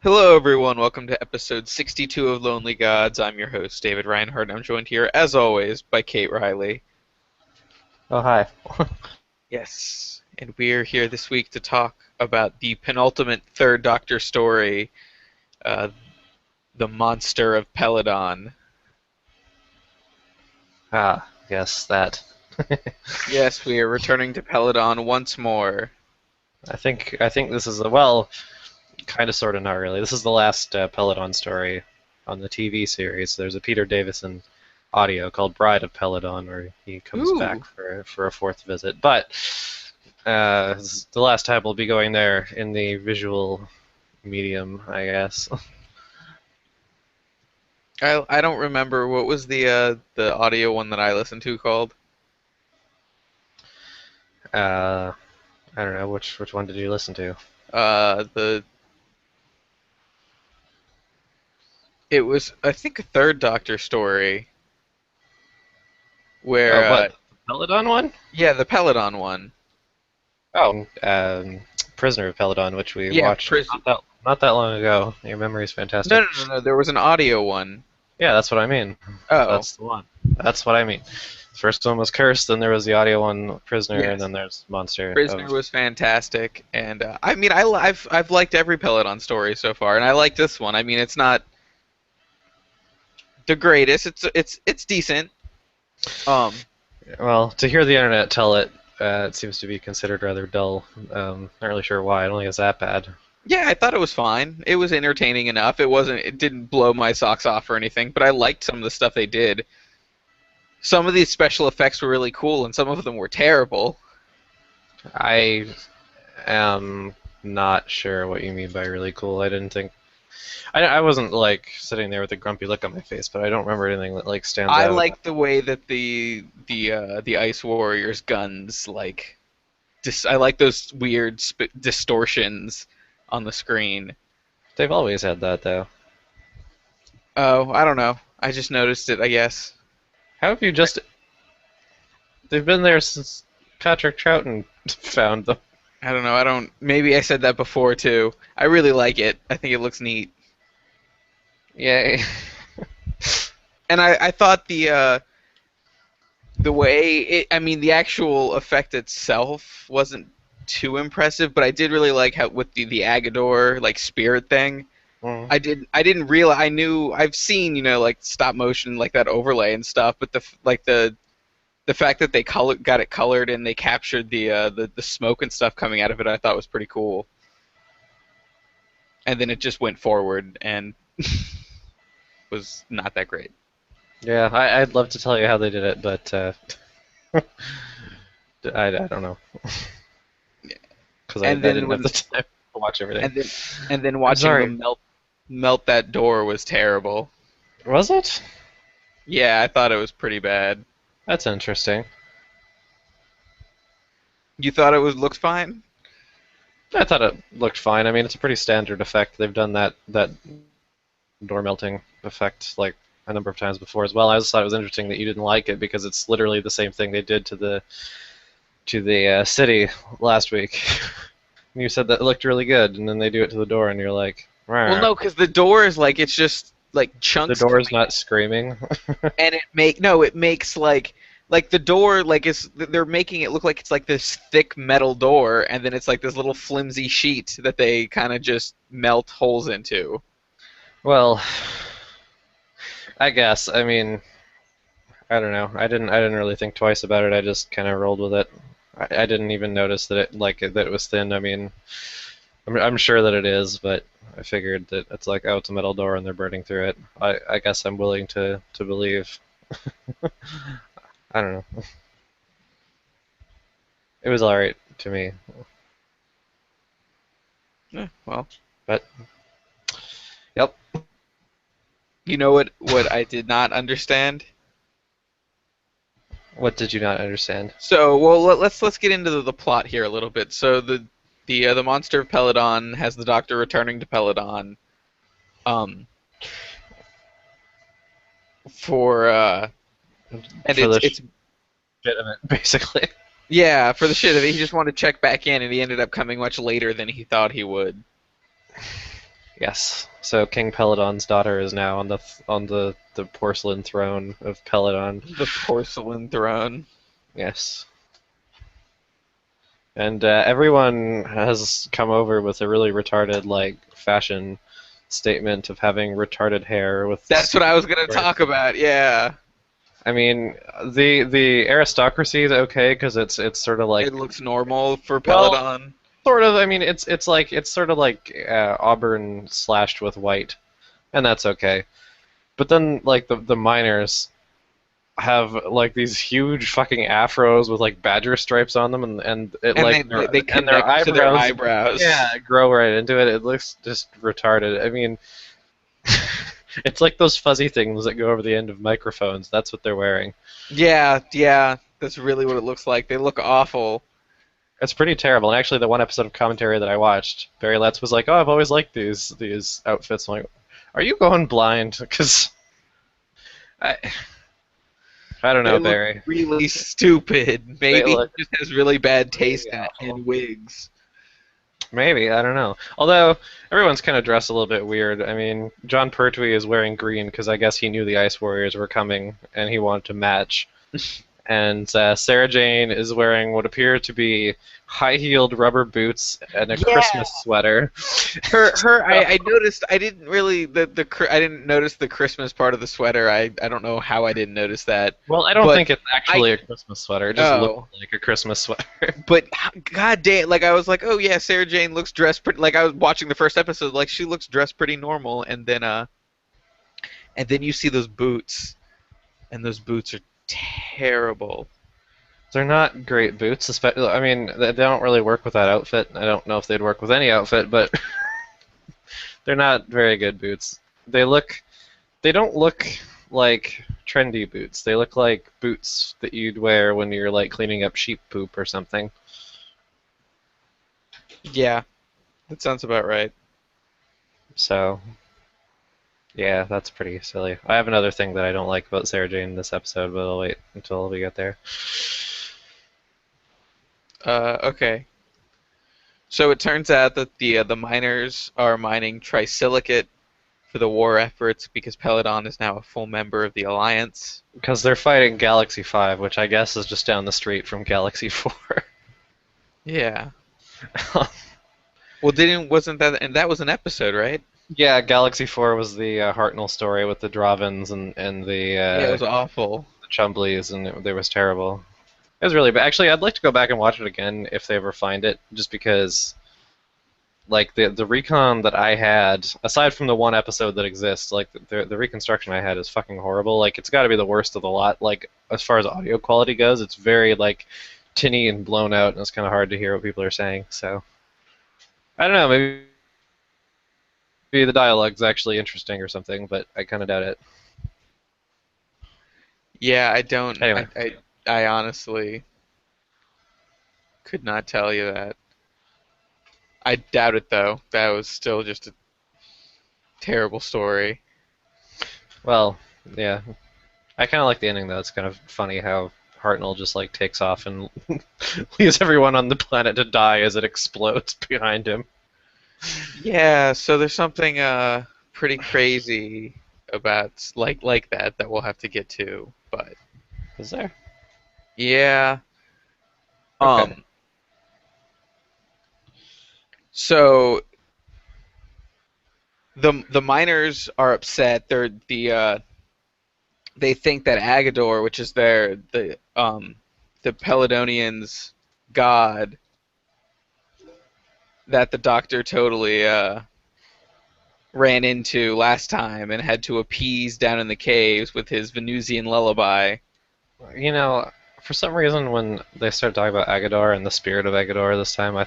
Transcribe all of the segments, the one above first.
Hello, everyone. Welcome to episode 62 of Lonely Gods. I'm your host, David Reinhardt, and I'm joined here, as always, by Kate Riley. Oh, hi. Yes, and we're here this week to talk about the penultimate Third Doctor story, uh, The Monster of Peladon. Yes, that. Yes, we are returning to Peladon once more. I think this is well, kind of, sort of, not really. This is the last Peladon story on the TV series. There's a Peter Davison audio called "Bride of Peladon" where he comes Ooh. back for a fourth visit. But this is the last time we'll be going there in the visual medium, I guess. I don't remember what was the audio one that I listened to called. Uh, I don't know which one did you listen to. The It was, I think, a Third Doctor story Oh, where what, the Peladon one? yeah, the Peladon one. Oh, Prisoner of Peladon, which we Yeah, watched not that long ago. Your memory is No, fantastic. no, no, no. There was an audio one. Yeah, that's what I mean. Oh, That's the one. That's what I mean. The first one was Cursed, then there was the audio one, Prisoner, and yes. then there's Monster Prisoner of. was fantastic, and I mean, I've liked every Peladon story so far, and I like this one. I mean, it's not the greatest. It's decent. Um, Well, to hear the internet tell it, it seems to be considered rather dull. Not really sure why. I don't think it's that bad. yeah, I thought it was fine. It was entertaining enough. It didn't blow my socks off or anything, but I liked some of the stuff they did. Some of these special effects were really cool, and some of them were terrible. I am not sure what you mean by really cool. I didn't think. I wasn't like sitting there with a grumpy look on my face, but I don't remember anything that like stands I out. like the way that the Ice Warriors guns I like those weird distortions on the screen. They've always had that though. Oh, I don't know. I just noticed it, I guess. How have you just? They've been there since Patrick Troughton found them. I don't know. I don't. Maybe I said that before too. I really like it. I think it looks neat. Yay. And I thought the way it. I mean, the actual effect itself wasn't too impressive, but I did really like how with the Aggedor like spirit thing. Mm. I didn't realize. I've seen like stop motion like that overlay and stuff, but the fact that they got it colored and they captured the smoke and stuff coming out of it, I thought was pretty cool. And then it just went forward and was not that great. Yeah, I'd love to tell you how they did it, but I don't know because I And then didn't have when the time to watch everything. and then and then I'm watching sorry. them melt that door was terrible. Was it? Yeah, I thought it was pretty bad. That's interesting. You thought it was looked fine? I thought it looked fine. I mean, it's a pretty standard effect. They've done that door melting effect like a number of times before as well. I just thought it was interesting that you didn't like it because it's literally the same thing they did to the city last week. You said that it looked really good, and then they do it to the door, and you're like, Well, "Rah." no, because the door is like it's just like The chunks door's coming, not screaming. and it makes like the door like it's they're making it look like it's like this thick metal door, and then it's like this little flimsy sheet that they kind of just melt holes into. Well, I guess. I mean, I don't know. I didn't really think twice about it. I just kind of rolled with it. I didn't even notice that that it was thin. I mean, I'm sure that it is, but I figured that it's like, oh, it's a metal door and they're burning through it. I guess I'm willing to believe. I don't know. It was alright to me, Yeah, well, but yep. you know what I did not understand. What did you not understand? So, well, let's get into the plot here a little bit. So the monster of Peladon has the Doctor returning to Peladon, um, for and For the it's shit of it, basically. yeah, for the shit of it. He just wanted to check back in, and he ended up coming much later than he thought he would. Yes. So King Peladon's daughter is now on the porcelain throne of Peladon. The porcelain throne. Yes. And everyone has come over with a really retarded like fashion statement of having retarded hair with That's what stupid I was gonna short. talk about. Yeah, I mean, the aristocracy is okay because it's sort of it like, looks normal for well, Peladon. sort of. I mean, it's sort of like auburn slashed with white, and that's okay. But then like the miners have like these huge fucking afros with like badger stripes on them, and it And like they and their connect to their eyebrows, eyebrows. yeah, grow right into it. It looks just retarded. I mean, it's like those fuzzy things that go over the end of microphones. That's what they're wearing. Yeah, yeah, that's really what it looks like. They look awful. It's pretty terrible. And actually, the one episode of commentary that I watched, Barry Letts was like, "Oh, I've always liked these outfits." I'm like, "Are you going blind?" Because I I don't They know, look Barry. really stupid. They Maybe he look just has really bad really taste awful. in wigs. Maybe, I don't know. Although everyone's kind of dressed a little bit weird. I mean, John Pertwee is wearing green because I guess he knew the Ice Warriors were coming and he wanted to match. And Sarah Jane is wearing what appear to be high-heeled rubber boots and a Yeah, Christmas sweater. I noticed. I didn't really I didn't notice the Christmas part of the sweater. I don't know how I didn't notice that, Well, I don't but think it's I actually a Christmas sweater. It just looks oh, like a Christmas sweater. but god damn, like I was like, oh yeah, Sarah Jane looks dressed pretty. Like I was watching the first episode, like she looks dressed pretty normal, and then you see those boots, and those boots are terrible. They're not great boots. Especially, I mean, they don't really work with that outfit. I don't know if they'd work with any outfit, but they're not very good boots. They look They don't look like trendy boots. They look like boots that you'd wear when you're like cleaning up sheep poop or something. Yeah, that sounds about right. So, yeah, that's pretty silly. I have another thing that I don't like about Sarah Jane in this episode, but I'll wait until we get there. Okay. So it turns out that the miners are mining trisilicate for the war efforts because Peladon is now a full member of the Alliance. Because they're fighting Galaxy 5, which I guess is just down the street from Galaxy 4. Yeah. Well, didn't wasn't that and that was an episode, right? Yeah, Galaxy 4 was the Hartnell story with the Dravens and Yeah, it was awful. the Chumbleys, and it was terrible. It was really bad. Actually, I'd like to go back and watch it again if they ever find it, just because like the recon that I had, aside from the one episode that exists, like the reconstruction I had is fucking horrible. Like it's got to be the worst of the lot. Like as far as audio quality goes, it's very like tinny and blown out, and it's kind of hard to hear what people are saying. So I don't know, maybe the dialogue's actually interesting or something, but I kind of doubt it. Yeah, I don't. Anyway, I honestly could not tell you that. I doubt it though. That was still just a terrible story. well, yeah, I kind of like the ending though. It's kind of funny how Hartnell just like takes off and leaves everyone on the planet to die as it explodes behind him. Yeah, so there's something pretty crazy about like that we'll have to get to, but Is there? yeah. Okay. Um so the miners are upset. They think that Aggedor, which is the Peladonians' god, that the Doctor totally ran into last time and had to appease down in the caves with his Venusian lullaby. You know, for some reason, when they started talking about Aggedor and the spirit of Aggedor this time,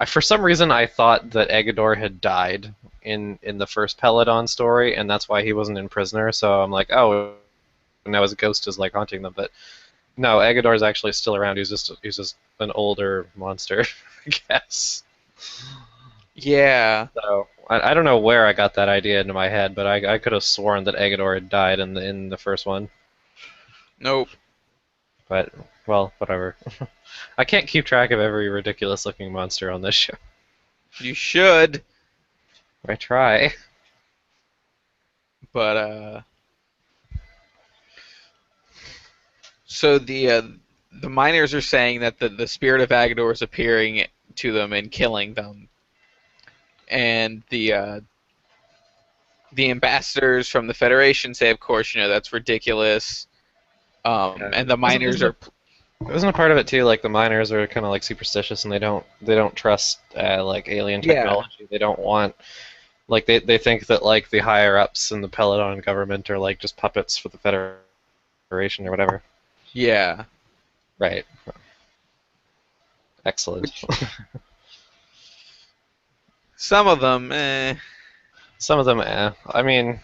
for some reason, I thought that Aggedor had died in the first Peladon story, and that's why he wasn't in prisoner. So I'm like, oh, now his ghost is like haunting them. But no, Aggedor is actually still around. He's just an older monster, I guess. Yeah. So I don't know where I got that idea into my head, but I could have sworn that Aggedor had died in the first one. Nope. But well, whatever. I can't keep track of every ridiculous looking monster on this show. You should. I try. But so the miners are saying that the spirit of Aggedor is appearing to them and killing them, and the ambassadors from the Federation say, of course, that's ridiculous. And the Isn't, miners isn't, are, a, isn't a part of it too? Like the miners are kind of like superstitious, and they don't trust like alien yeah, technology. They don't want like they think that like the higher ups in the Peladon government are like just puppets for the Federation or whatever. yeah. Right. Excellent. Which some of them, Some of them, I mean,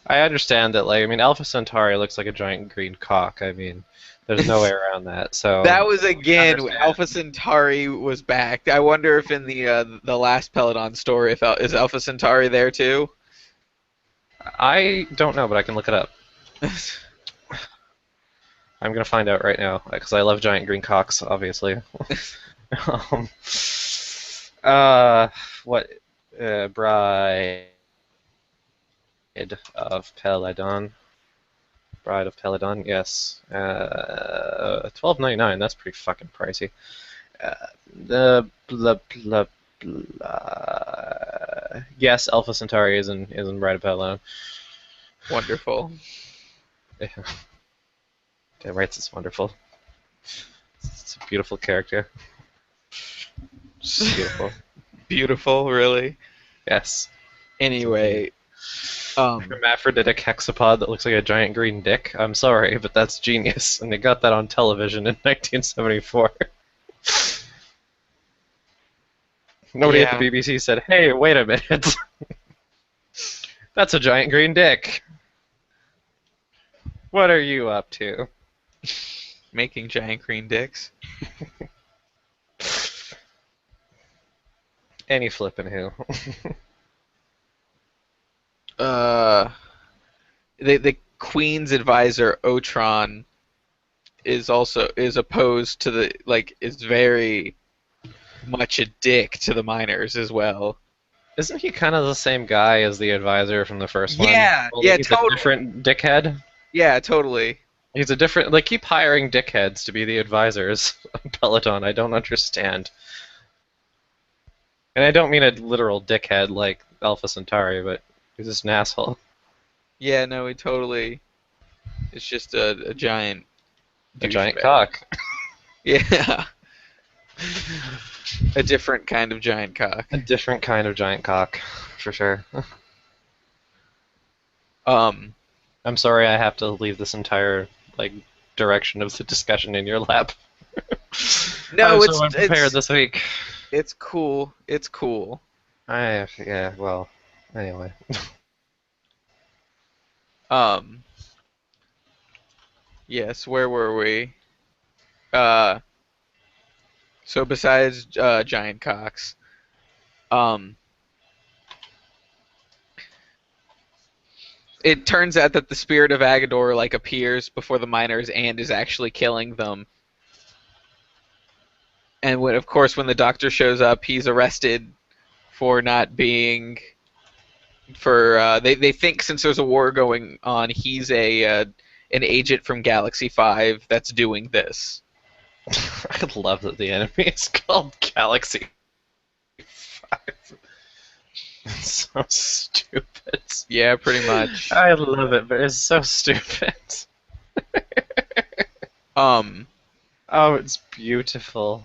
I understand that. Like, I mean, Alpha Centauri looks like a giant green cock. I mean, there's no way around that. that So was I again understand. Alpha Centauri was back. I wonder if in the last Peladon story, if is Alpha Centauri there too? I don't know, but I can look it up. I'm gonna find out right now because I love giant green cocks, obviously. um, uh, what? Bride of Peladon. Bride of Peladon. Yes. 12.99. That's pretty fucking pricey. Uh, the blah blah blah. Yes, Alpha Centauri is in Bride of Peladon. Wonderful. Yeah, damn right, it's wonderful. It's a beautiful character. Beautiful. Beautiful, really. Yes. Anyway, Hermaphroditic hexapod that looks like a giant green dick. I'm sorry, but that's genius, and they got that on television in 1974. Nobody at the yeah, BBC said, "Hey, wait a minute, that's a giant green dick. What are you up to?" making giant green dicks. Any flippin' who. Uh, the Queen's advisor Otron is opposed to is very much a dick to the miners as well. Isn't he kind of the same guy as the advisor from the first one? Yeah, Only yeah, he's a totally. different dickhead? Yeah, totally. He's a different. Like, keep hiring dickheads to be the advisors on Peloton. I don't understand. And I don't mean a literal dickhead like Alpha Centauri, but he's just an asshole. Yeah, no, he totally. It's just a giant A giant douchebag. cock. Yeah, a different kind of giant cock. A different kind of giant cock, for sure. Um, I'm sorry I have to leave this entire, like, direction of the discussion in your lap. I no, was it's so unprepared it's this week. it's cool. It's cool. Yeah, well, anyway. Um, yes, where were we? Uh, so besides giant cocks, um, it turns out that the spirit of Aggedor appears before the miners and is actually killing them. And of course, when the doctor shows up, he's arrested for not being for they think since there's a war going on, he's a an agent from Galaxy 5 that's doing this. I love that the enemy is called Galaxy 5. It's so stupid. Yeah, pretty much. I love it, but it's so stupid. Um, Oh, it's beautiful.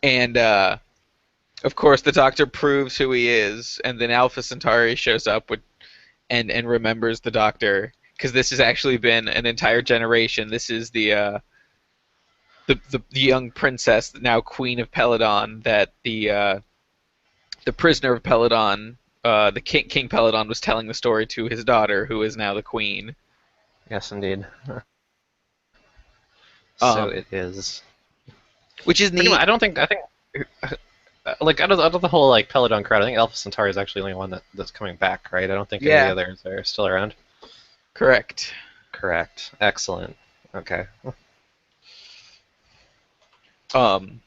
and of course, the Doctor proves who he is, and then Alpha Centauri shows up and remembers the Doctor because this has actually been an entire generation. This is the young princess, now Queen of Peladon, that the prisoner of Peladon, the King Peladon, was telling the story to his daughter, who is now the Queen. Yes, indeed. So Um, it is. which is Pretty much. neat. I think, like out of the whole like Peladon crowd, I think Alpha Centauri is actually the only one that's coming back, right? I don't think any of the Yeah, others are still around. correct. Correct. Excellent. Okay. Um,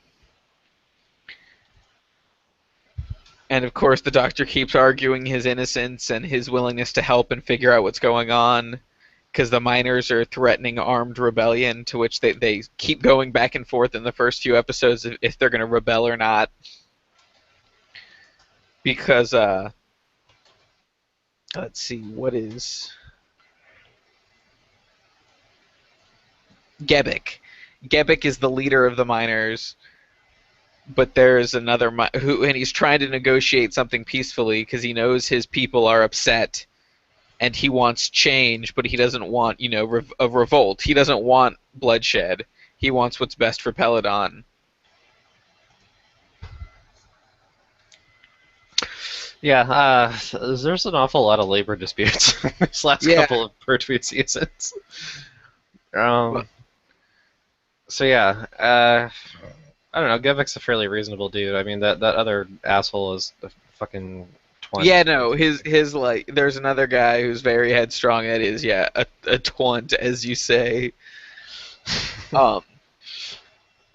And of course, the Doctor keeps arguing his innocence and his willingness to help and figure out what's going on, because the miners are threatening armed rebellion, to which they keep going back and forth in the first few episodes if they're going to rebel or not. Because, let's see, what is. Gebek. Gebek is the leader of the miners, but there's another who, and he's trying to negotiate something peacefully because he knows his people are upset and he wants change, but he doesn't want, a revolt. He doesn't want bloodshed. He wants what's best for Peladon. Yeah, there's an awful lot of labor disputes in these last couple of Pertwee seasons. So yeah, I don't know. Gebek's a fairly reasonable dude. I mean, that other asshole is a fucking twant. Yeah, no, his like, there's another guy who's very headstrong. That is, yeah, a twant, as you say.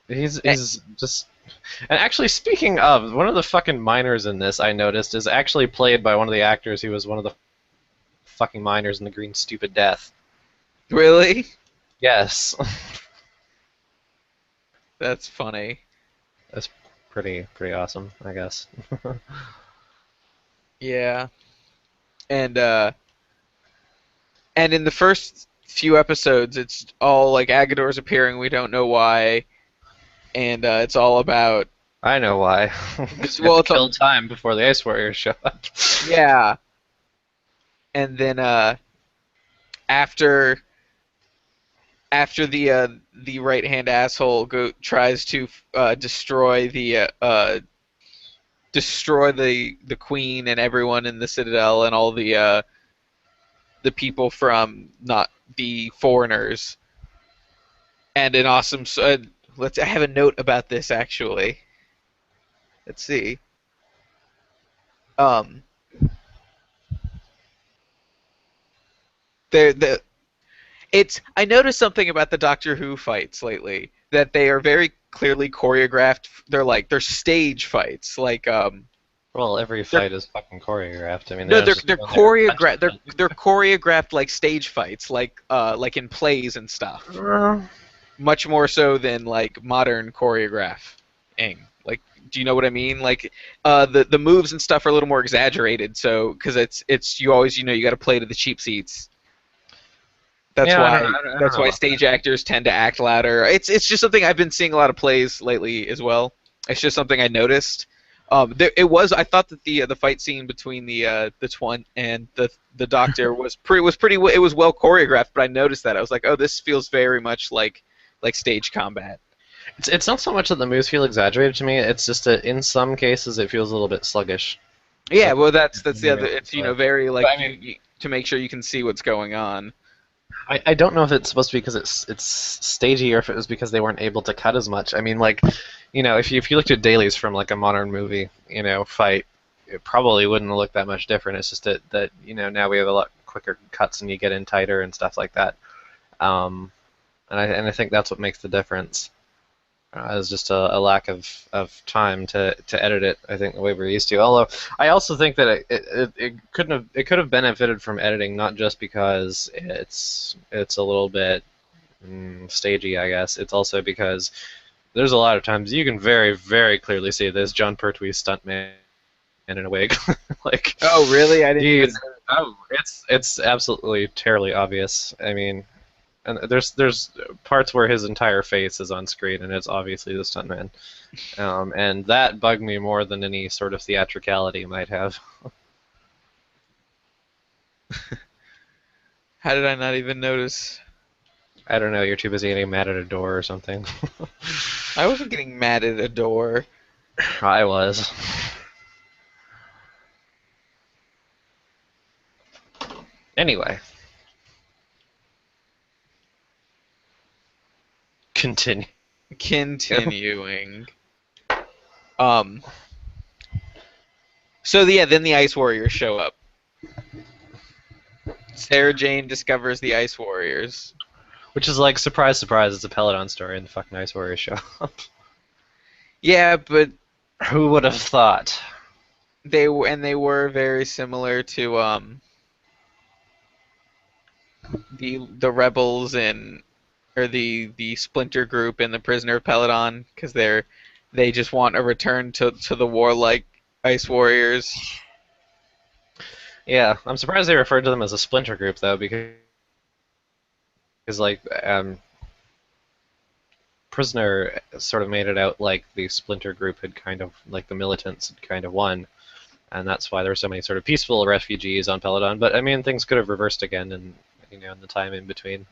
He's just. And actually, speaking of, one of the fucking miners in this, I noticed, is actually played by one of the actors who was one of the fucking miners in The Green Stupid Death. Really? Yes. That's funny. That's pretty awesome, I guess. Yeah. And in the first few episodes, it's all like Aggedor's appearing, we don't know why, and it's all about. I know why. Well, it's kill time before the Ice Warriors show up. Yeah. And then after the right hand asshole tries to destroy the queen and everyone in the Citadel and all the people from not the foreigners. And an awesome. I have a note about this actually. Let's see. I noticed something about the Doctor Who fights lately, that they are very clearly choreographed. They're stage fights. Well, every fight is fucking choreographed. I mean, no, they're choreographed. They're choreographed like stage fights, like in plays and stuff. Much more so than like modern choreographing. Like, do you know what I mean? Like, the moves and stuff are a little more exaggerated. So, because it's you always you got to play to the cheap seats. That's why stage actors tend to act louder. It's just something I've been seeing a lot of plays lately as well. It's just something I noticed. I thought that the fight scene between the Twant and the Doctor was pretty. It was well choreographed, but I noticed that I was like, oh, this feels very much like stage combat. It's not so much that the moves feel exaggerated to me. It's just that in some cases it feels a little bit sluggish. Yeah, well, that's the other. It's very like to make sure you can see what's going on. I don't know if it's supposed to be because it's stagey or if it was because they weren't able to cut as much. I mean, like, if you looked at dailies from like a modern movie, fight, it probably wouldn't look that much different. It's just that now we have a lot quicker cuts and you get in tighter and stuff like that. And I think that's what makes the difference. It's just a lack of time to edit it, I think, the way we're used to. Although I also think that it could have benefited from editing, not just because it's a little bit stagey, I guess. It's also because there's a lot of times you can very, very clearly see this John Pertwee stuntman in a wig. Like, oh really? I didn't even know. Oh, it's absolutely terribly obvious. I mean, and there's parts where his entire face is on screen, and it's obviously the stuntman. And that bugged me more than any sort of theatricality might have. How did I not even notice? I don't know, you're too busy getting mad at a door or something. I wasn't getting mad at a door. I was. Anyway. Continuing. So then the Ice Warriors show up. Sarah Jane discovers the Ice Warriors. Which is like, surprise, surprise, it's a Peladon story and the fucking Ice Warriors show up. Yeah, but who would have thought? they were very similar to the rebels in or the splinter group in the Prisoner of Peladon because they just want a return to the warlike ice warriors. Yeah, I'm surprised they referred to them as a splinter group though, because like Prisoner sort of made it out like the splinter group had kind of like the militants had kind of won, and that's why there were so many sort of peaceful refugees on Peladon. But I mean, things could have reversed again, in the time in between,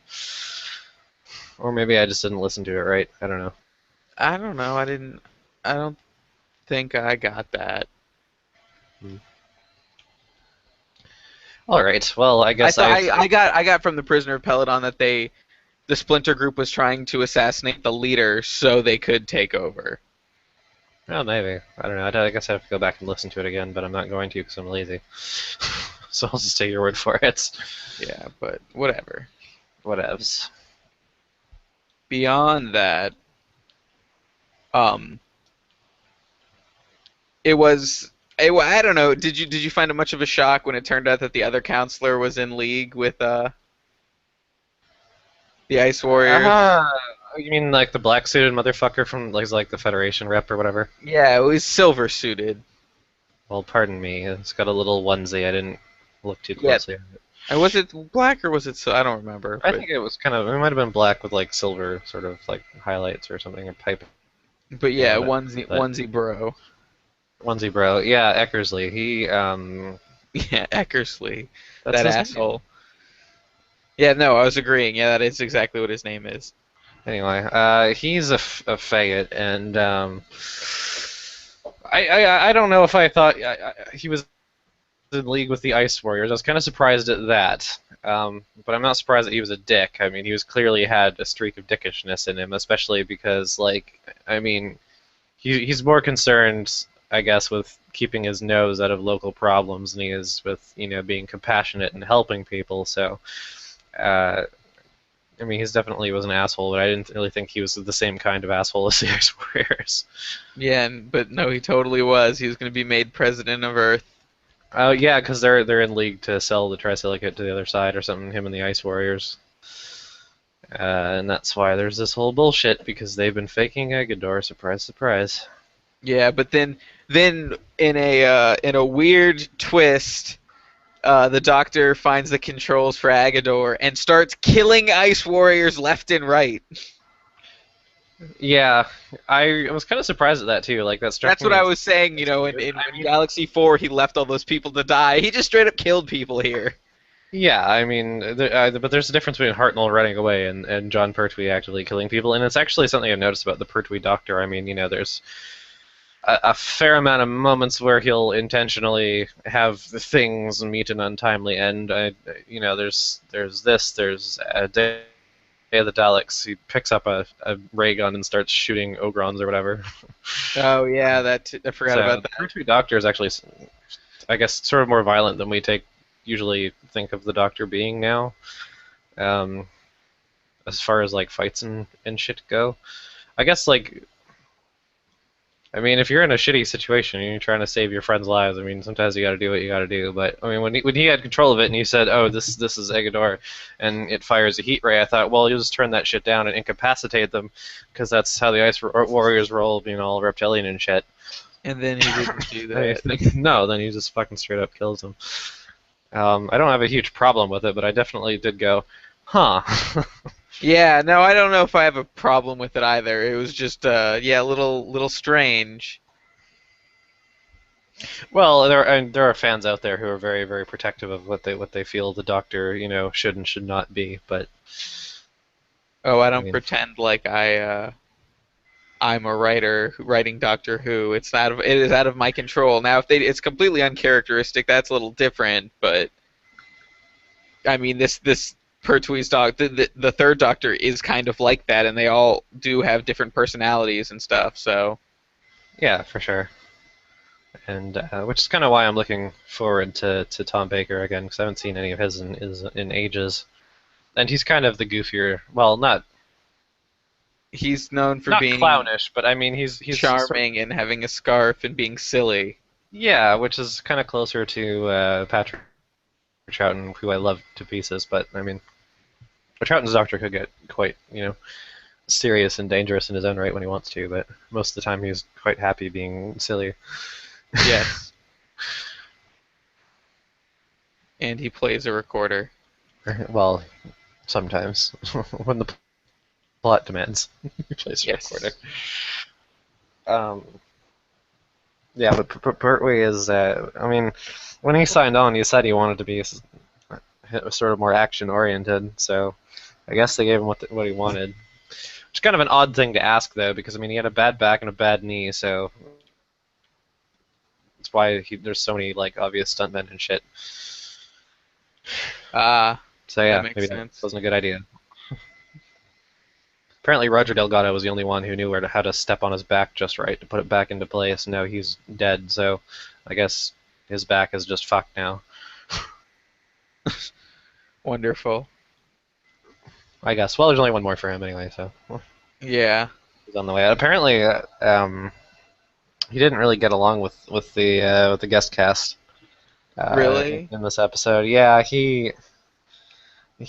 or maybe I just didn't listen to it right. I don't know. I don't know. I don't think I got that. Hmm. All right. Well, I I guess thought I've. I got from the Prisoner of Peladon that the splinter group was trying to assassinate the leader so they could take over. Oh, maybe. I don't know. I guess I have to go back and listen to it again, but I'm not going to because I'm lazy. So I'll just take your word for it. Yeah, but whatever. Whatevs. Beyond that, um, it was. I don't know. Did you find it much of a shock when it turned out that the other counselor was in league with the Ice Warriors? Uh, you mean like the black suited motherfucker from like the Federation rep or whatever? Yeah, it was silver suited. Well, pardon me. It's got a little onesie. I didn't look too Yeah, closely at it. was it black or was it? I don't remember. I think it was kind of. It might have been black with like silver sort of like highlights or something or piping But yeah, on it. But onesie bro. onesie bro. Yeah, Eckersley. He Yeah, Eckersley, that's that his name. asshole. Yeah, no, I was agreeing. Yeah, that is exactly what his name is. Anyway, he's a faggot, and I don't know if I thought he was in league with the Ice Warriors. I was kind of surprised at that, but I'm not surprised that he was a dick. I mean, he was clearly had a streak of dickishness in him, especially because, like, I mean, he's more concerned, I guess, with keeping his nose out of local problems than he is with being compassionate and helping people. So. Uh, I mean, he's definitely was an asshole, but I didn't really think he was the same kind of asshole as the Ice Warriors. Yeah, but no, he totally was. He was going to be made president of Earth. Oh yeah, because they're in league to sell the trisilicate to the other side or something. Him and the Ice Warriors, and that's why there's this whole bullshit because they've been faking Aggedor. Surprise, surprise. Yeah, but then in a weird twist, the Doctor finds the controls for Aggedor and starts killing Ice Warriors left and right. Yeah, I was kind of surprised at that too. Like that struck That's what me I as was saying. You as know, weird. I in mean, Galaxy 4, he left all those people to die. He just straight up killed people here. yeah, I mean, but there's a difference between Hartnell running away and John Pertwee actively killing people, and it's actually something I've noticed about the Pertwee Doctor. I mean, there's a fair amount of moments where he'll intentionally have things meet an untimely end. There's a Day of the Daleks. He picks up a ray gun and starts shooting Ogrons or whatever. Oh yeah, I forgot So about the that. Pertwee Doctor is actually, I guess, sort of more violent than we usually think of the Doctor being now. Um, as far as like fights and shit go, I guess like I mean, if you're in a shitty situation and you're trying to save your friends' lives, I mean, sometimes you got to do what you got to do. But I mean, when he had control of it and he said, "Oh, this is Aggedor," and it fires a heat ray, I thought, well, you'll just turn that shit down and incapacitate them, because that's how the Ice Warriors roll, all reptilian and shit. And then he didn't do I that. think no, then he just fucking straight up kills them. I don't have a huge problem with it, but I definitely did go, huh. Yeah, no, I don't know if I have a problem with it either. It was just yeah, a little strange. Well, there are fans out there who are very very protective of what they feel the Doctor should and should not be, but. Oh, I I don't mean, pretend like I'm a writer writing Doctor Who. It is out of my control. Now if it's completely uncharacteristic, that's a little different, but I mean this Pertwee's dog the third Doctor is kind of like that and they all do have different personalities and stuff, so yeah, for sure. And which is kind of why I'm looking forward to Tom Baker again, because I haven't seen any of his in ages. And he's kind of the goofier, well, he's known for not being clownish, but I mean he's sort of, charming and having a scarf and being silly. Yeah, which is kind of closer to Patrick Troughton, who I love to pieces. But I mean, Troughton's Doctor could get quite, serious and dangerous in his own right when he wants to, but most of the time he's quite happy being silly. Yes. And he plays a recorder. Well, sometimes when the plot demands, he plays a recorder. Yes. Um, yeah, but Pertwee is. I mean, when he signed on, he said he wanted to be sort of more action oriented. So I guess they gave him what he wanted. Which is kind of an odd thing to ask, though, because I mean he had a bad back and a bad knee, so that's why there's so many like obvious stuntmen and shit. Ah, So that yeah, makes maybe that sense. wasn't a good idea. Apparently, Roger Delgado was the only one who knew how to step on his back just right to put it back into place. And now he's dead, so I guess his back is just fucked now. Wonderful. I guess. Well, there's only one more for him anyway, so Yeah. he's on the way out. Apparently, he didn't really get along with the guest cast Really? in this episode. Yeah, he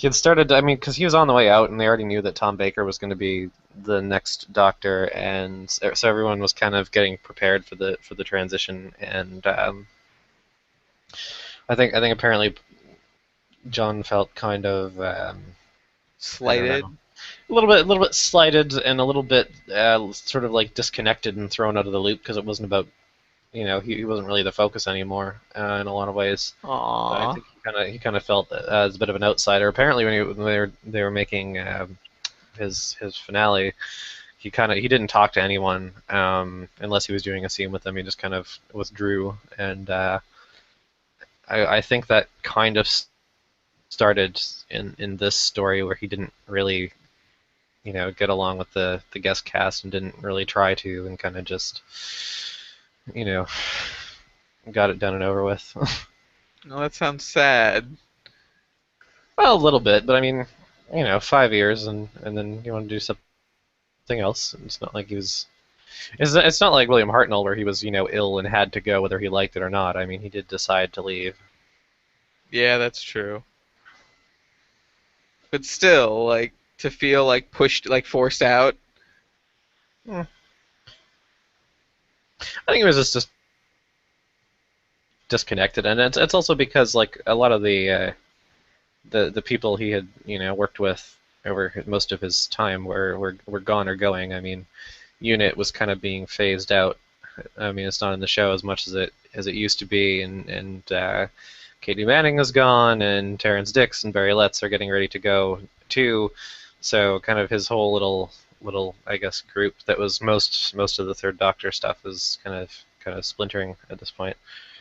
had started. I mean, because he was on the way out, and they already knew that Tom Baker was going to be the next Doctor, and so everyone was kind of getting prepared for the transition. And I think apparently John felt kind of I don't Slighted? know, a little bit slighted and a little bit sort of like disconnected and thrown out of the loop because it wasn't about he wasn't really the focus anymore in a lot of ways. I Aww. think he kind of felt as a bit of an outsider. Apparently, when they were making his finale, he didn't talk to anyone unless he was doing a scene with them. He just kind of withdrew, and I think that kind of started in this story where he didn't really get along with the guest cast and didn't really try to, and kind of just you know got it done and over with. No, that sounds sad. Well, a little bit, but I mean, 5 years and then you want to do something else. It's not like he was. It's not like William Hartnell where he was ill and had to go whether he liked it or not. I mean, he did decide to leave. Yeah, that's true. But still, like, to feel like pushed, like forced out. Hmm. I think it was just disconnected, and it's also because like a lot of the people he had worked with over most of his time were gone or going. I mean, Unit was kind of being phased out. I mean, it's not in the show as much as it used to be, and Katie Manning is gone, and Terrence Dix and Barry Letts are getting ready to go too. So kind of his whole little I guess group that was most of the Third Doctor stuff is kind of splintering at this point.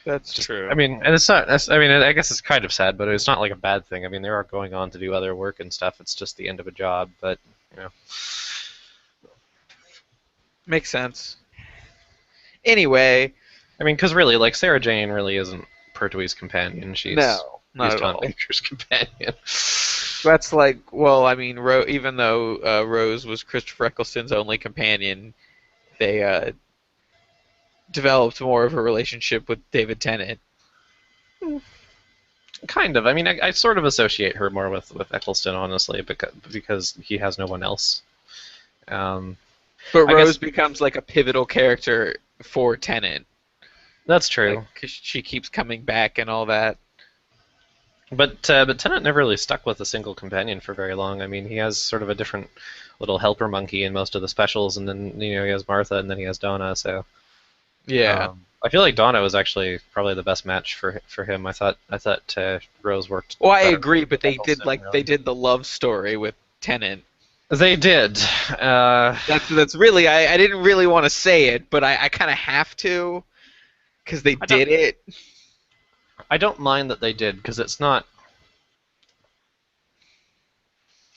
That's Just, true. I mean, and it's not. I mean, I guess it's kind of sad, but it's not like a bad thing. I mean, they are going on to do other work and stuff. It's just the end of a job, but you know. Makes sense. Anyway, I mean, because really, like Sarah Jane really isn't Pertwee's companion. She's no, she's not at Tom all. Baker's companion. That's like, well, I mean, even though Rose was Christopher Eccleston's only companion, they developed more of a relationship with David Tennant. Kind of. I mean, I sort of associate her more with Eccleston, honestly, because he has no one else. Um, But I Rose guess becomes like a pivotal character for Tennant, that's like true. 'cause she keeps coming back and all that. But Tennant never really stuck with a single companion for very long. I mean, he has sort of a different little helper monkey in most of the specials, and then he has Martha, and then he has Donna. So Yeah. I feel like Donna was actually probably the best match for him. I thought Rose worked Well, I better agree, but with Eccleston, they really. did the love story with Tennant. They did. Uh, That's really I didn't really want to say it, but I kind of have to because they I don't did it. I don't mind that they did because it's not.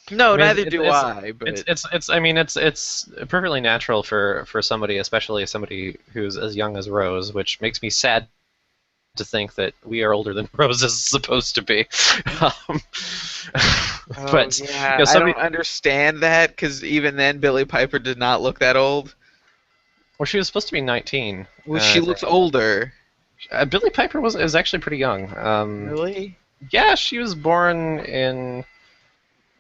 No, I mean, neither do I. But I mean, it's perfectly natural for somebody, especially somebody who's as young as Rose, which makes me sad to think that we are older than Rose is supposed to be. Um, oh but yeah, I somebody. don't understand that because even then Billie Piper did not look that old. Well, she was supposed to be 19, Well, I she think. looks older. Billie Piper is actually pretty young. Really? Yeah, she was born in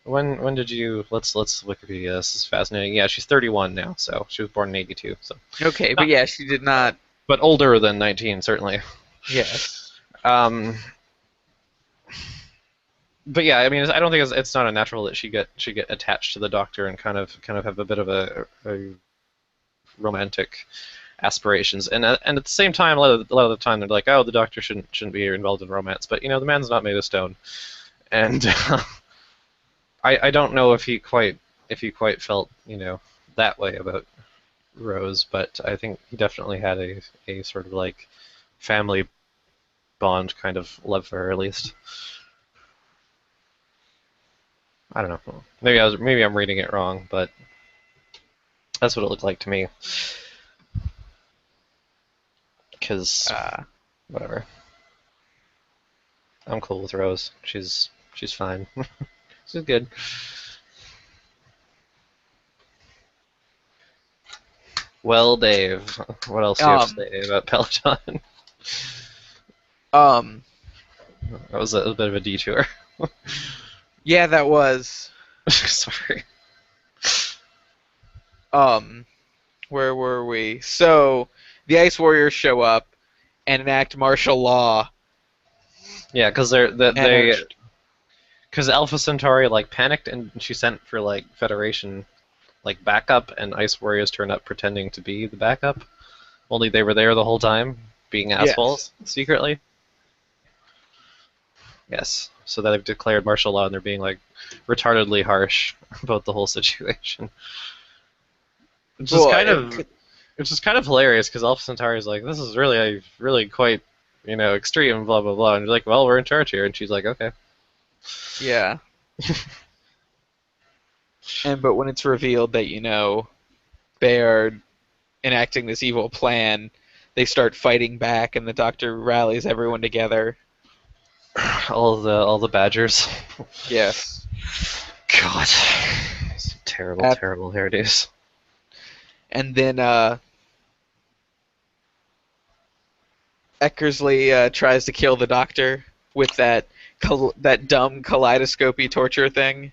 when did you let's Wikipedia. This is fascinating. Yeah, she's 31 now, so she was born in 82. So, Okay, but not, yeah, she did not. but older than 19 certainly. Yes. Um, but yeah, I mean, I don't think it's not unnatural that she get attached to the Doctor and kind of have a bit of a romantic aspirations. And at the same time, a lot of the time they're like, oh, the Doctor shouldn't be involved in romance. But the man's not made of stone, and I don't know if he quite felt that way about Rose, but I think he definitely had a sort of like family bond kind of love for her at least. I don't know. Maybe I'm reading it wrong, but that's what it looked like to me. Because Uh, whatever, I'm cool with Rose. She's fine. She's good. Well, Dave, what else do you have to um, say about Peladon? um, That was a bit of a detour. yeah, that was. Sorry. Um, where were we? So, the Ice Warriors show up and enact martial law. Yeah, because they And because Alpha Centauri like panicked and she sent for like Federation like backup, and Ice Warriors turned up pretending to be the backup. Only they were there the whole time, being yes, assholes secretly. Yes. So they've declared martial law and they're being like retardedly harsh about the whole situation. Which is well, kind of which is kind of hilarious because Alpha Centauri is like, this is really quite extreme, blah blah blah, and you're like, well, we're in charge here, and she's like, okay. yeah. But when it's revealed that they are enacting this evil plan, they start fighting back, and the Doctor rallies everyone together. All the badgers. Yes. God, terrible, At, terrible hairdos. and then Eckersley tries to kill the Doctor with that dumb kaleidoscopy torture thing.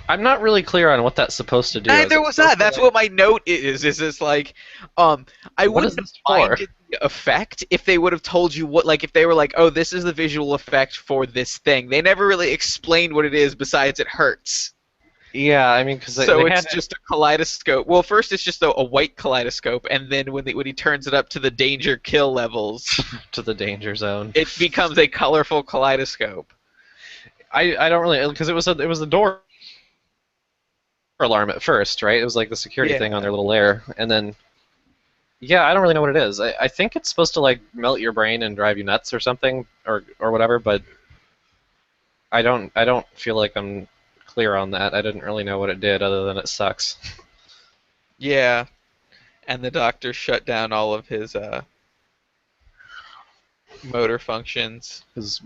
I'm not really clear on what that's supposed to do. Is Neither it was supposed that. to, That's like, what my note is. Is this like, I what is wouldn't have this for? minded the effect if they would have told you what, like, if they were like, oh, this is the visual effect for this thing. They never really explained what it is besides it hurts. Yeah, I mean, because So they it's had just a kaleidoscope. Well, first it's just a white kaleidoscope, and then when he turns it up to the danger kill levels, to the danger zone. it becomes a colorful kaleidoscope. I don't really, because it was a door alarm at first, right? It was like the security thing on Yeah. their little lair, and then yeah, I don't really know what it is. I think it's supposed to like melt your brain and drive you nuts or something or whatever, but I don't feel like I'm clear on that. I didn't really know what it did other than it sucks. Yeah. And the Doctor shut down all of his motor functions, 'Cause,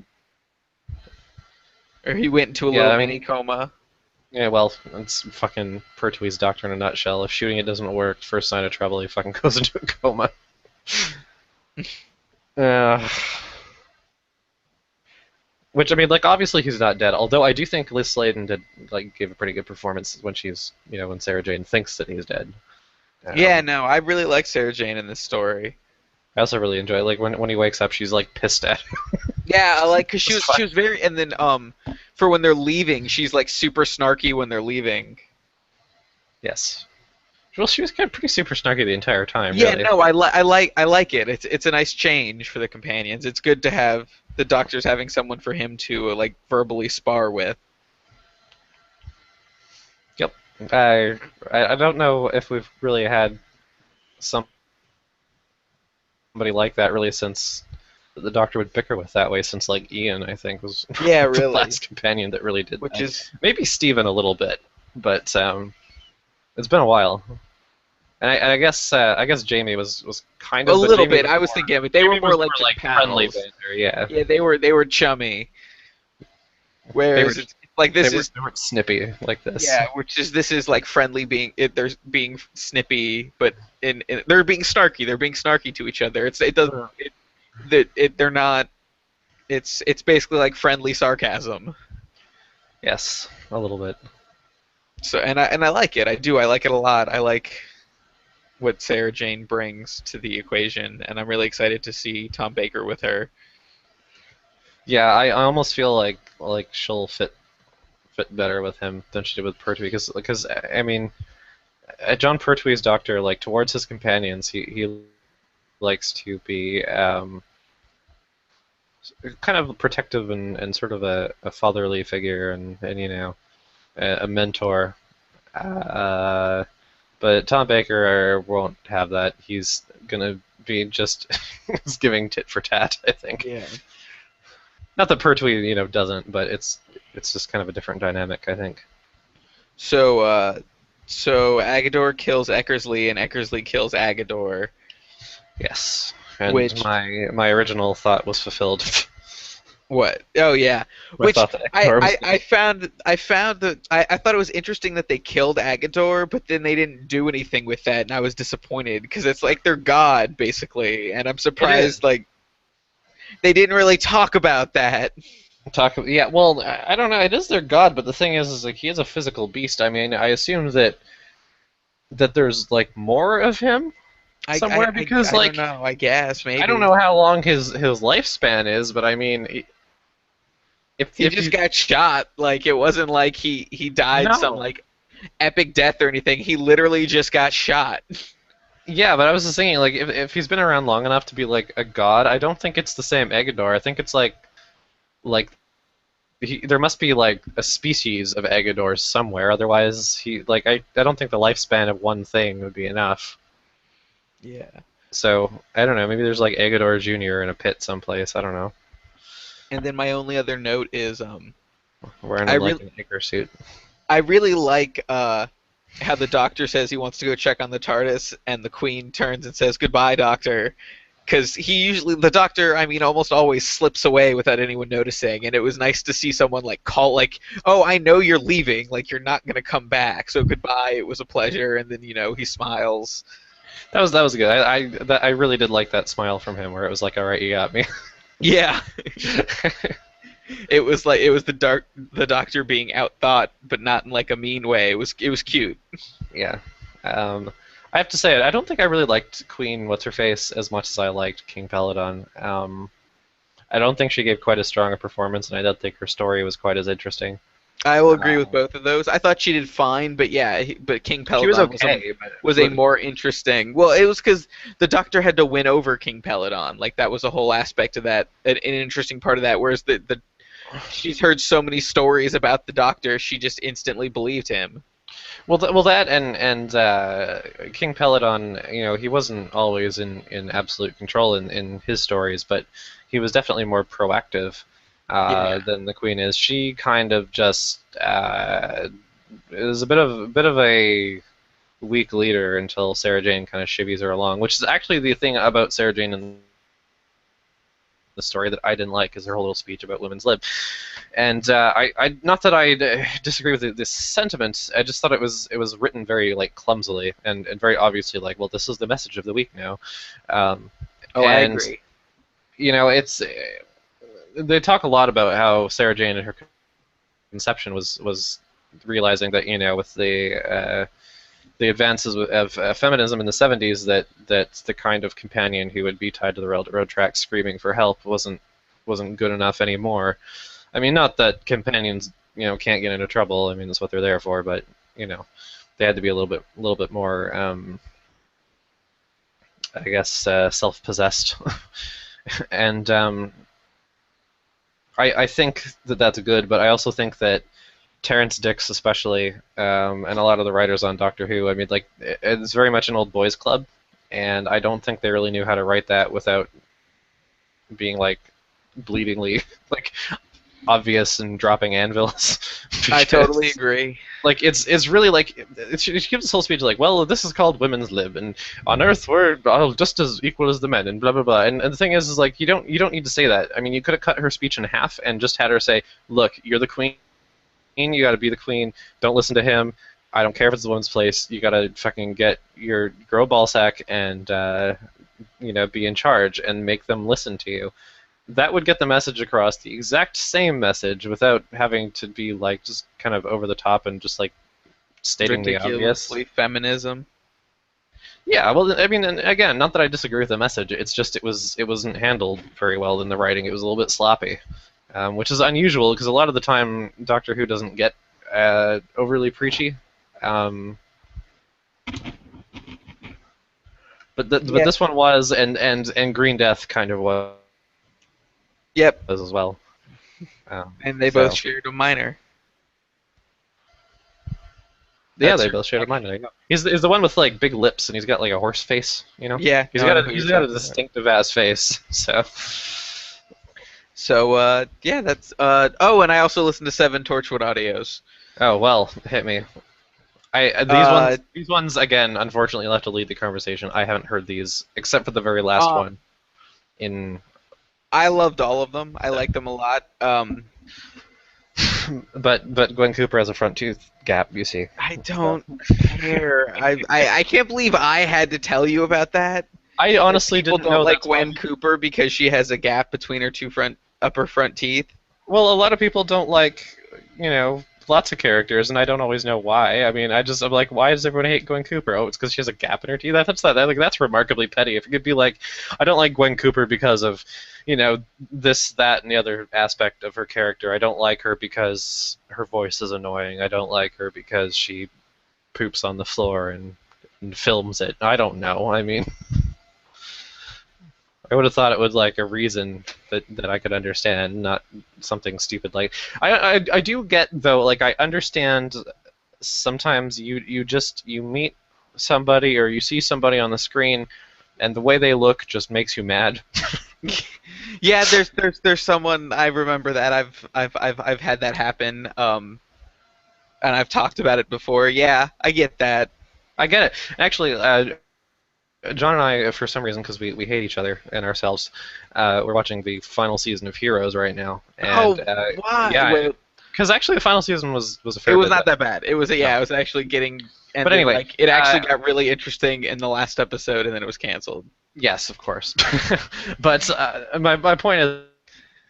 or he went into a yeah, little I mini mean, coma. yeah, well, it's fucking Pertwee's Doctor in a nutshell. If shooting it doesn't work, first sign of trouble, he fucking goes into a coma. Uh, which, I mean, like, obviously he's not dead. Although I do think Liz Sladen did like give a pretty good performance when when Sarah Jane thinks that he's dead. Yeah, Um, no, I really like Sarah Jane in this story. I also really enjoy it. Like when he wakes up, she's like pissed at him. Yeah, I like because she It's was fine. she was very, and then for when they're leaving, she's like super snarky when they're leaving. Yes. Well, she was kind of pretty super snarky the entire time, Yeah, really. no, I like it. It's a nice change for the companions. It's good to have the Doctor's having someone for him to like verbally spar with. Yep. I don't know if we've really had somebody like that really since the Doctor would bicker with that way since like Ian, I think, was Yeah, the really. last companion that really did Which that. is Maybe Steven a little bit, but it's been a while. And I guess Jamie was kind a of, but little Jamie bit. was I was more thinking, but they were Jamie more was more like just like friendly pals. banter. Yeah, Yeah, they were chummy. they were Whereas it's like they this were is they weren't snippy like this. yeah, which is this is like friendly being it. They're being snippy, but in they're being snarky. They're being snarky to each other. It doesn't. they're not. It's basically like friendly sarcasm. Yes, a little bit. So and I like it. I do. I like it a lot. I like what Sarah Jane brings to the equation, and I'm really excited to see Tom Baker with her. Yeah, I almost feel like she'll fit better with him than she did with Pertwee because I mean John Pertwee's doctor, like towards his companions, he likes to be kind of protective and sort of a fatherly figure and you know a mentor. Uh, but Tom Baker won't have that. He's gonna be just giving tit for tat, I think. Yeah. Not that Pertwee, you know, doesn't, but it's just kind of a different dynamic, I think. So so Aggedor kills Eckersley, and Eckersley kills Aggedor, Yes, and which my original thought was fulfilled. what? Oh yeah, I which thought that Aggedor was I found that I thought it was interesting that they killed Aggedor, but then they didn't do anything with that, and I was disappointed because it's like they're God basically, and I'm it is. surprised like they didn't really talk about that. Yeah, well, I don't know. It is their god, but the thing is like he is a physical beast. I mean, I assume that there's like more of him somewhere because I don't like know. I guess I don't maybe know how long his lifespan is, but I mean, he if just you got shot. Like it wasn't like he died some no, like epic death or anything. He literally just got shot. yeah, but I was just thinking like if he's been around long enough to be like a god, I don't think it's the same Aggedor. I think it's like there must be like a species of Aggedors somewhere. Otherwise, I don't think the lifespan of one thing would be enough. Yeah. So I don't know. Maybe there's like Aggedor Junior in a pit someplace. I don't know, And then my only other note is wearing I like really an Egger suit. I really like how the doctor says he wants to go check on the TARDIS, and the Queen turns and says goodbye, Doctor, because he usually the Doctor, I mean, almost always slips away without anyone noticing, and it was nice to see someone like call like, oh, I know you're leaving, like you're not gonna come back, so goodbye, it was a pleasure, and then he smiles. That was good. I really did like that smile from him, where it was like, all right, you got me. Yeah, it was like it was the Doctor being outthought, but not in like a mean way. It was cute. Yeah. Um, I have to say, I don't think I really liked Queen What's Her Face as much as I liked King Peladon. I don't think she gave quite as strong a performance, and I don't think her story was quite as interesting. I will agree with Um, both of those. I thought she did fine, but yeah, but King she was Peladon okay, was a but more interesting. Well, it was because the Doctor had to win over King Peladon. Like that was a whole aspect of that, an interesting part of that. Whereas the she's heard so many stories about the Doctor, she just instantly believed him. well, that and King Peladon, you know, he wasn't always in absolute control in his stories, but he was definitely more proactive Yeah, than the Queen is. She kind of just is a bit of a weak leader until Sarah Jane kind of shivvies her along, which is actually the thing about Sarah Jane in the story that I didn't like, is her whole little speech about women's lib. And I not that I disagree with this sentiment. I just thought it was written very like clumsily and very obviously like, well, this is the message of the week now, um, oh, I and agree. you know they talk a lot about how Sarah Jane in her conception was realizing that you know with the advances of feminism in the 70s that the kind of companion who would be tied to the railroad tracks screaming for help wasn't good enough anymore. I mean, not that companions you know can't get into trouble. I mean, that's what they're there for. But you know, they had to be a little bit more, I guess, self-possessed. And I think that that's good, but I also think that Terrence Dix, especially, and a lot of the writers on Doctor Who, I mean, like, it's very much an old boys club, and I don't think they really knew how to write that without being like bleedingly like obvious and dropping anvils. I totally Because agree. like it's really like she gives this whole speech like, well, this is called women's lib, and on Earth we're all just as equal as the men, and blah blah blah. And the thing is like you don't need to say that. I mean, you could have cut her speech in half and just had her say, look, you're the queen, you got to be the queen. Don't listen to him. I don't care if it's the woman's place. You got to fucking get your grow ball sack and be in charge and make them listen to you. That would get the message across, the exact same message, without having to be like just kind of over the top and just like stating the obvious. Ridiculously feminism. Yeah, well, I mean, and again, not that I disagree with the message. It's just it wasn't handled very well in the writing. It was a little bit sloppy, which is unusual because a lot of the time Doctor Who doesn't get overly preachy. Um, but Yeah. this one was, and Green Death kind of was Yep. as well. And they both So shared a minor. yeah, That's they her both shared a mind. connection. He's the one with like big lips, and he's got like a horse face. Yeah, He's no, I got know a who he's you're got a talking about. distinctive ass face. So So, yeah, that's, oh, and I also listened to 7 Torchwood audios. oh well, hit me. Uh, These ones again, unfortunately, you'll have to lead the conversation. I haven't heard these except for the very last um, one. In I loved all of them. I liked them a lot. but Gwen Cooper has a front tooth gap. You see. I don't care. I can't believe I had to tell you about that. I That honestly people didn't don't know like that's why. Gwen Cooper because she has a gap between her two upper front teeth. Well, a lot of people don't like, lots of characters, and I don't always know why. I mean, I'm like, why does everyone hate Gwen Cooper? Oh, it's because she has a gap in her teeth. That's remarkably petty. If it could be like, I don't like Gwen Cooper because of, this, that, and the other aspect of her character. I don't like her because her voice is annoying. I don't like her because she poops on the floor and films it. I don't know. I mean, I would have thought it was like a reason that I could understand, not something stupid like. I do get though, like I understand. Sometimes you meet somebody or you see somebody on the screen, and the way they look just makes you mad. Yeah, there's someone I remember that I've had that happen. And I've talked about it before. Yeah, I get that. I get it. Actually, John and I, for some reason, because we hate each other and ourselves, we're watching the final season of Heroes right now, Oh, and why? yeah, Wait, because actually the final season was a it fair was bit not better. that bad. It was yeah, No. it was actually getting But ended. anyway, Like it actually got really interesting in the last episode, and then it was canceled. yes, of course. But my point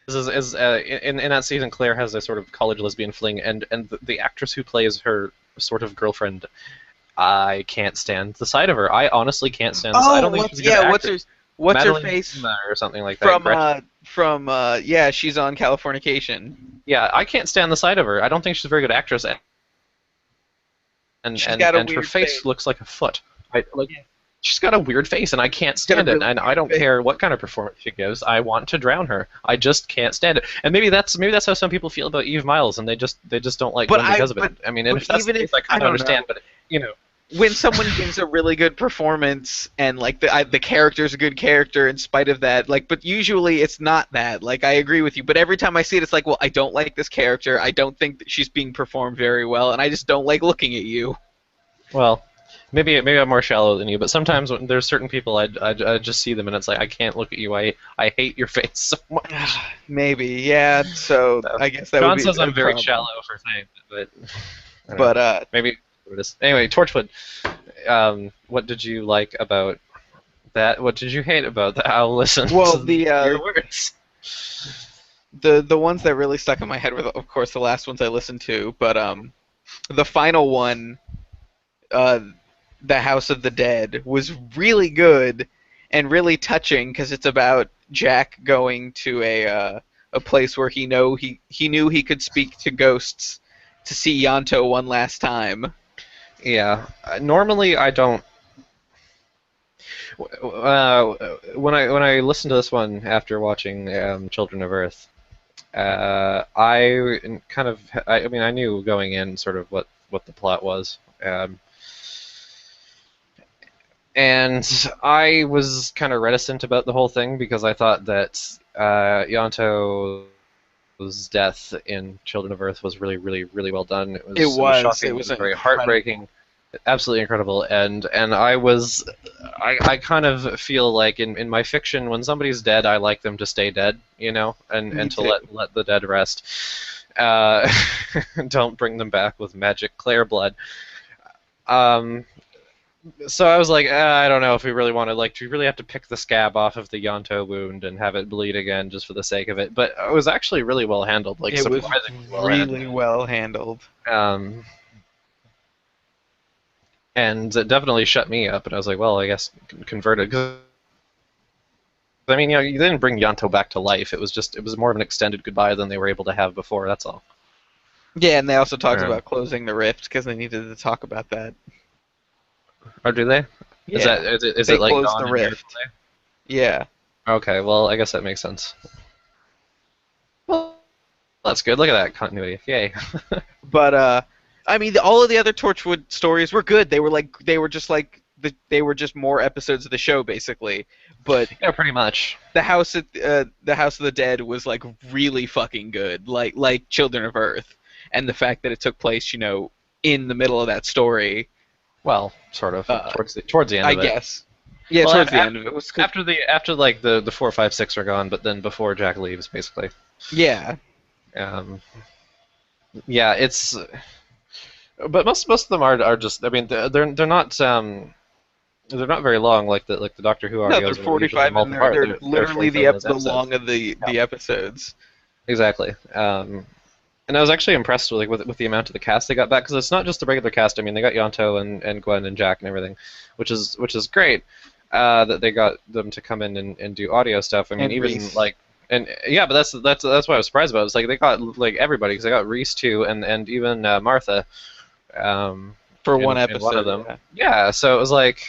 is in that season, Claire has a sort of college lesbian fling, and the actress who plays her sort of girlfriend, I can't stand the sight of her. I honestly can't stand this. I Oh, don't think she's a good actress. what's her Madeline face Zima or something like that. Gretchen. from yeah, she's on Californication. Yeah, I can't stand the sight of her. I don't think she's a very good actress, and She's and, got a and her weird face face. looks like a foot. Like Yeah. she's got a weird face, and I can't She's got a stand it. really And I weird don't face. care what kind of performance she gives. I want to drown her. I just can't stand it. And maybe that's how some people feel about Eve Miles, and they just don't like But Gwen because of it. I mean, and but if that's the even case, if I I kind of don't understand. know. But When someone gives a really good performance and like the character's a good character in spite of that, like, but usually it's not that. Like, I agree with you, but every time I see it, it's like, well, I don't like this character. I don't think that she's being performed very well, and I just don't like looking at you. well, maybe I'm more shallow than you. But sometimes when there's certain people, I just see them, and it's like I can't look at you. I hate your face so much. Maybe, yeah. So So, I guess that would John be says a I'm very problem. shallow for saying that, but I don't know. But Maybe what it is. Anyway, Torchwood. What did you like about that? What did you hate about that? I'll listen well, to your words. the ones that really stuck in my head were, of course, the last ones I listened to. But the final one, uh, the House of the Dead, was really good and really touching because it's about Jack going to a place where he knew he could speak to ghosts to see Yanto one last time. Yeah. Normally, I don't. When I listened to this one after watching Children of Earth, I kind of. I mean, I knew going in sort of what the plot was. And I was kind of reticent about the whole thing because I thought that Yanto's death in Children of Earth was really, really, really well done. It was shocking. It It was was very incredible. heartbreaking, absolutely incredible. And I kind of feel like in my fiction, when somebody's dead, I like them to stay dead, and Me to too. let the dead rest. Uh, don't bring them back with magic Claire blood. Um, So I was like, I don't know if we really want to, like, do we really have to pick the scab off of the Yonto wound and have it bleed again just for the sake of it? But it was actually really well handled, like It was surprisingly well handled. really well handled. Um, and it definitely shut me up. And I was like, well, I guess converted. 'Cause, I mean, you didn't bring Yonto back to life. It was more of an extended goodbye than they were able to have before. That's all. Yeah, and they also talked Um, about closing the rift because they needed to talk about that. or do they? Yeah, Is they it like closed the Dawn and Miracle rift. Yeah, Day? Okay, well, I guess that makes sense. Well, that's good. Look at that continuity. Yay. but I mean, all of the other Torchwood stories were good. They were just more episodes of the show basically. But Yeah, pretty much. the House of the Dead was like really fucking good, like Children of Earth, and the fact that it took place, in the middle of that story. Well, sort of Uh, towards the end I of it. guess. Yeah, Well, towards the end of it was. after like the 4, 5, 6 are gone, but then before Jack leaves, basically. Yeah, Um, yeah, it's. But most of them are just. I mean, they're not very long like the Doctor Who no, they're audios are usually 45, and they're multi-part. they're They're literally 45 minutes the episodes. long of the episodes. Exactly. And I was actually impressed with the amount of the cast they got back because it's not just the regular cast. I mean, they got Yonto and Gwen and Jack and everything, which is great. That they got them to come in and do audio stuff. I mean, And even Reese like and yeah, but that's what I was surprised about. It's like they got like everybody because they got Reese too, and even Martha for one in one of episode. them. Yeah. Yeah, so it was like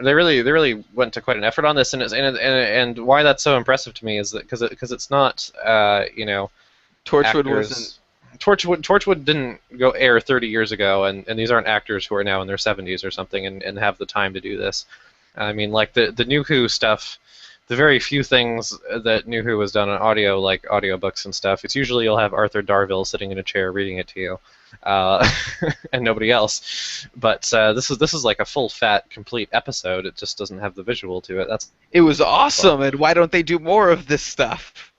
they really went to quite an effort on this, and why that's so impressive to me is that because it's not Torchwood wasn't. actors. Torchwood didn't go air 30 years ago, and these aren't actors who are now in their 70s or something and have the time to do this. I mean, like the New Who stuff, the very few things that New Who has done on audio, like audiobooks and stuff, it's usually you'll have Arthur Darvill sitting in a chair reading it to you, uh, and nobody else. But this is like a full fat complete episode. It just doesn't have the visual to it. That's It was awesome, and why don't they do more of this stuff?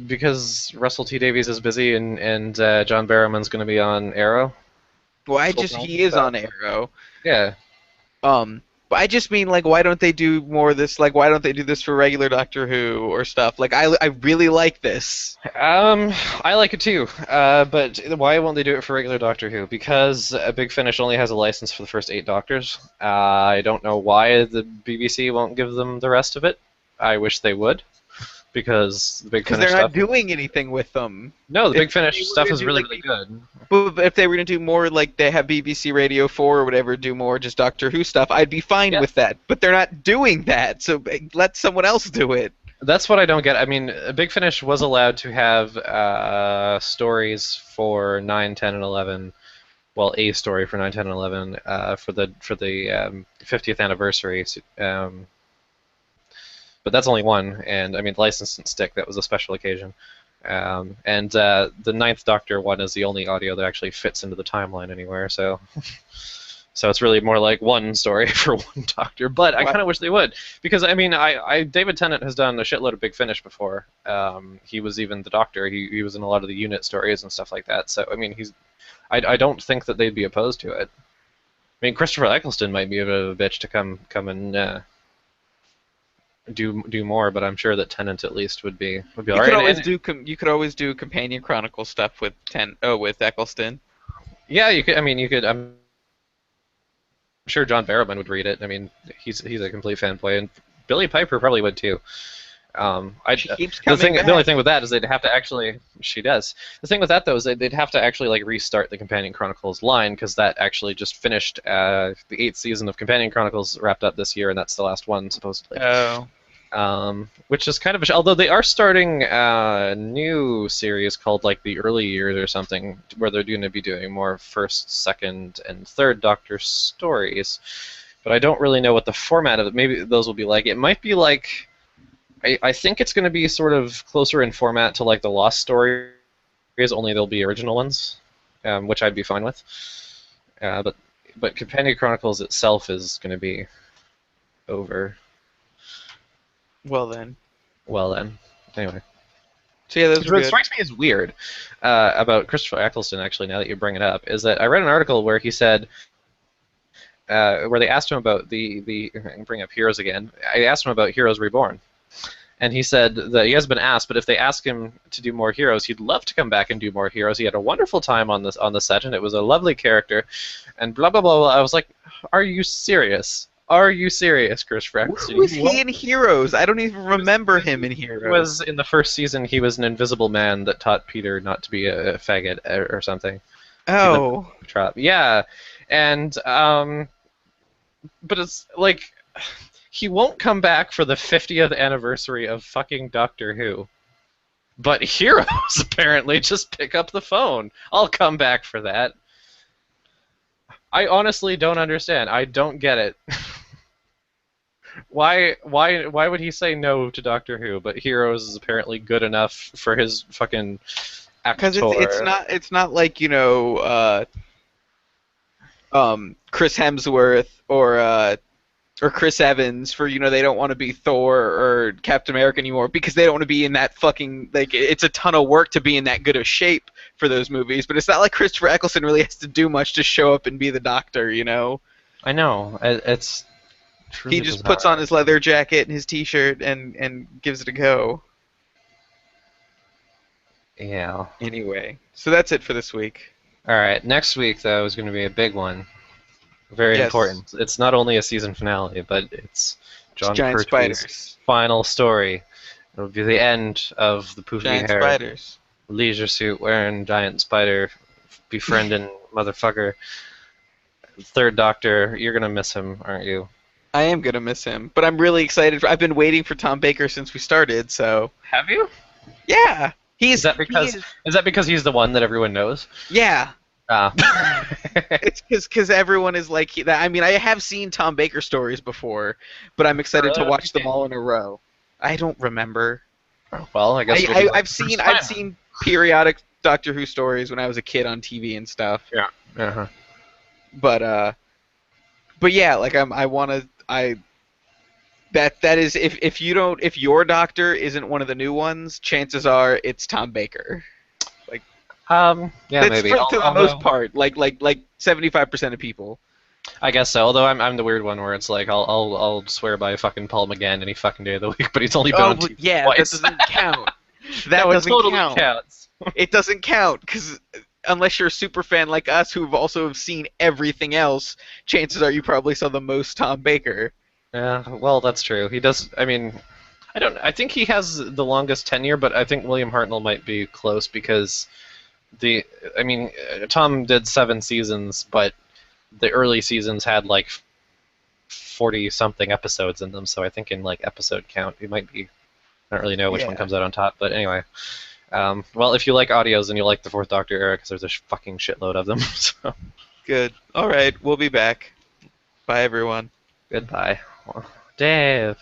because Russell T Davies is busy and John Barrowman's going to be on Arrow. Well, Full time. he is on Arrow. Yeah. But I just mean, like, why don't they do more of this? Like, why don't they do this for regular Doctor Who or stuff? Like, I really like this. I like it too. But why won't they do it for regular Doctor Who? Because Big Finish only has a license for the first 8 Doctors. I don't know why the BBC won't give them the rest of it. I wish they would, because the Big Because Finish they're not stuff. doing anything with them. No, the If Big Finish they were stuff to is do, really like, really good. But if they were going to do more, like they have BBC Radio 4 or whatever, do more just Doctor Who stuff, I'd be fine Yeah. with that. But they're not doing that, so let someone else do it. That's what I don't get. I mean, Big Finish was allowed to have stories for 9, 10, and 11. Well, a story for 9, 10, and 11 for the 50th anniversary. But that's only one, and I mean, License didn't stick. That was a special occasion. And the Ninth Doctor one is the only audio that actually fits into the timeline anywhere. So, so it's really more like one story for one Doctor. But I kind of wish they would, because I mean, David Tennant has done a shitload of Big Finish before. He was even the Doctor. He was in a lot of the unit stories and stuff like that. So I mean, I don't think that they'd be opposed to it. I mean, Christopher Eccleston might be a bit of a bitch to come and do more, but I'm sure that Tennant at least would be You all could right. always do you could always do Companion Chronicle stuff with with Eccleston. Yeah, you could. I mean, you could. I'm sure John Barrowman would read it. I mean, he's a complete fanboy, and Billy Piper probably would too. She keeps coming The only back. thing with that is they'd have to actually. She does. The thing with that though is they'd have to actually like restart the Companion Chronicles line, because that actually just finished. The 8th season of Companion Chronicles wrapped up this year, and that's the last one supposedly. Oh. Which is kind of although they are starting a new series called like the Early Years or something, where they're going to be doing more first, second, and third Doctor stories. But I don't really know what the format of it. Maybe those will be like. It might be like. I think it's going to be sort of closer in format to like the Lost stories, only they'll be original ones, which I'd be fine with. But Companion Chronicles itself is going to be over. Well then. Well then, anyway. So yeah, those were What good. strikes me as weird about Christopher Eccleston, actually, now that you bring it up, is that I read an article where he said where they asked him about the I can bring up Heroes again. I asked him about Heroes Reborn, and he said that he has been asked, but if they ask him to do more Heroes, he'd love to come back and do more Heroes. He had a wonderful time on the set, and it was a lovely character, and blah blah blah blah. I was like, are you serious? Are you serious, Chris Eccleston? Who was he in Heroes? I don't even remember him in He Heroes. was in the first season. He was an invisible man that taught Peter not to be a faggot or something. Oh. Trap. Yeah, and but it's like he won't come back for the 50th anniversary of fucking Doctor Who. But Heroes apparently just pick up the phone. I'll come back for that. I honestly don't understand. I don't get it. Why would he say no to Doctor Who? But Heroes is apparently good enough for his fucking actor. Because it's not like, Chris Hemsworth or Chris Evans for, they don't want to be Thor or Captain America anymore because they don't want to be in that fucking, like, it's a ton of work to be in that good of shape for those movies, but it's not like Christopher Eccleston really has to do much to show up and be the Doctor, I know. It's truly He just bizarre. puts on his leather jacket and his t-shirt and gives it a go. Yeah. Anyway, so that's it for this week. Alright, next week, though, is going to be a big one. Very Yes. important. It's not only a season finale, but it's John Giant Pertwee's spiders. final story. It'll be the end of the poofy Giant hair, spiders. leisure suit wearing giant spider befriending motherfucker. Third Doctor, you're going to miss him, aren't you? I am gonna miss him, but I'm really excited. I've been waiting for Tom Baker since we started, so Have you? yeah, Is that because he's the one that everyone knows? yeah. Ah. It's because everyone is like that. I mean, I have seen Tom Baker stories before, but I'm excited to Really? watch them all in a row. I don't remember. Well, I guess we'll be I've seen periodic Doctor Who stories when I was a kid on TV and stuff. Yeah. Uh-huh. But yeah, like that is if your Doctor isn't one of the new ones, chances are it's Tom Baker. Yeah, That's maybe. to the most part, like 75% of people. I guess so. Although I'm the weird one where it's like I'll swear by fucking Paul McGann any fucking day of the week, but he's only been on TV Yeah, twice. that doesn't count. That No, it doesn't totally count. counts. It doesn't count because unless you're a super fan like us who've also seen everything else, chances are you probably saw the most Tom Baker. Yeah, well, that's true. He does. I mean, I think he has the longest tenure, but I think William Hartnell might be close because Tom did 7 seasons, but the early seasons had like 40 something episodes in them. So I think in like episode count, it might be. I don't really know which one comes out on top, but anyway. Well, if you like audios, then you'll like the Fourth Doctor era because there's a fucking shitload of them. So. Good. All right, we'll be back. Bye, everyone. Goodbye. Dave.